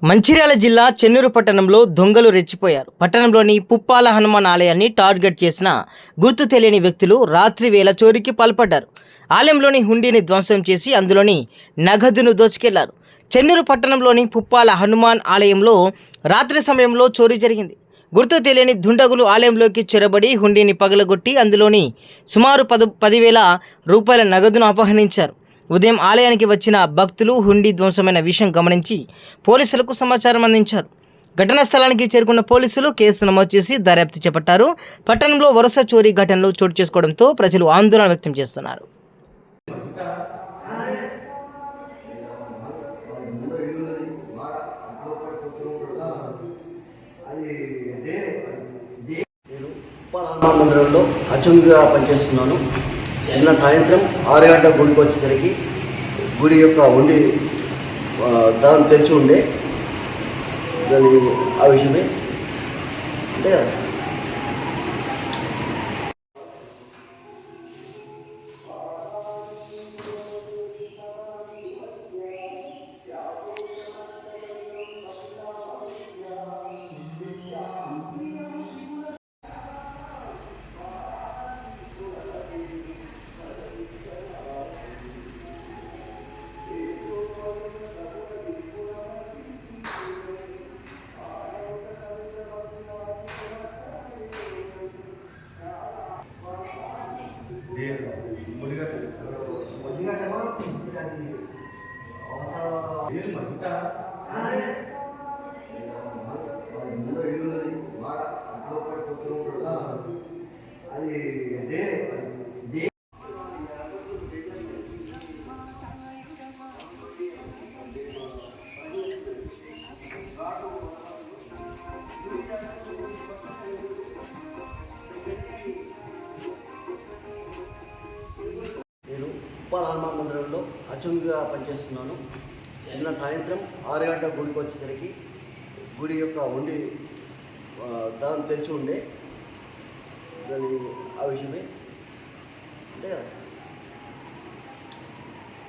మంచిర్యాల జిల్లా చెన్నూరు పట్టణంలో దొంగలు రెచ్చిపోయారు. పట్టణంలోని పుప్పాల హనుమాన్ ఆలయాన్ని టార్గెట్ చేసిన గుర్తు తెలియని వ్యక్తులు రాత్రి వేళ చోరీకి పాల్పడ్డారు. ఆలయంలోని హుండీని ధ్వంసం చేసి అందులోని నగదును దోచుకెళ్లారు. చెన్నూరు పట్టణంలోని పుప్పాల హనుమాన్ ఆలయంలో రాత్రి సమయంలో చోరీ జరిగింది. గుర్తు తెలియని దుండగులు ఆలయంలోకి చొరబడి హుండీని పగలగొట్టి అందులోని సుమారు 10,000 రూపాయల నగదును అపహరించారు. ఉదయం ఆలయానికి వచ్చిన భక్తులు హుండీ ధ్వంసమైన విషయం గమనించి పోలీసులకు సమాచారం అందించారు. ఘటనా స్థలానికి చేరుకున్న పోలీసులు కేసు నమోదు చేసి దర్యాప్తు చేపట్టారు. పట్టణంలో వరుస చోరీ ఘటనలు చోటు చేసుకోవడంతో ప్రజలు ఆందోళన వ్యక్తం చేస్తున్నారు. హనుమాన్ మందిరంలో అర్చకుడిగా పనిచేస్తున్నాను. నిన్న సాయంత్రం 6 గంటల గుడికి వచ్చేసరికి గుడి యొక్క ఉండి దారం తెరిచి ఉండే దాని ఆ విషయమే అంతే కదా. నేను పుప్పాల హనుమాన్ మందిరంలో అర్చకుడిగా పనిచేస్తున్నాను. నిన్న సాయంత్రం 6 గంటల గుడికి వచ్చేసరికి గుడి యొక్క ఉండి దారం తెరిచి ఉండే దాని ఆ విషయమే అంతే కదా.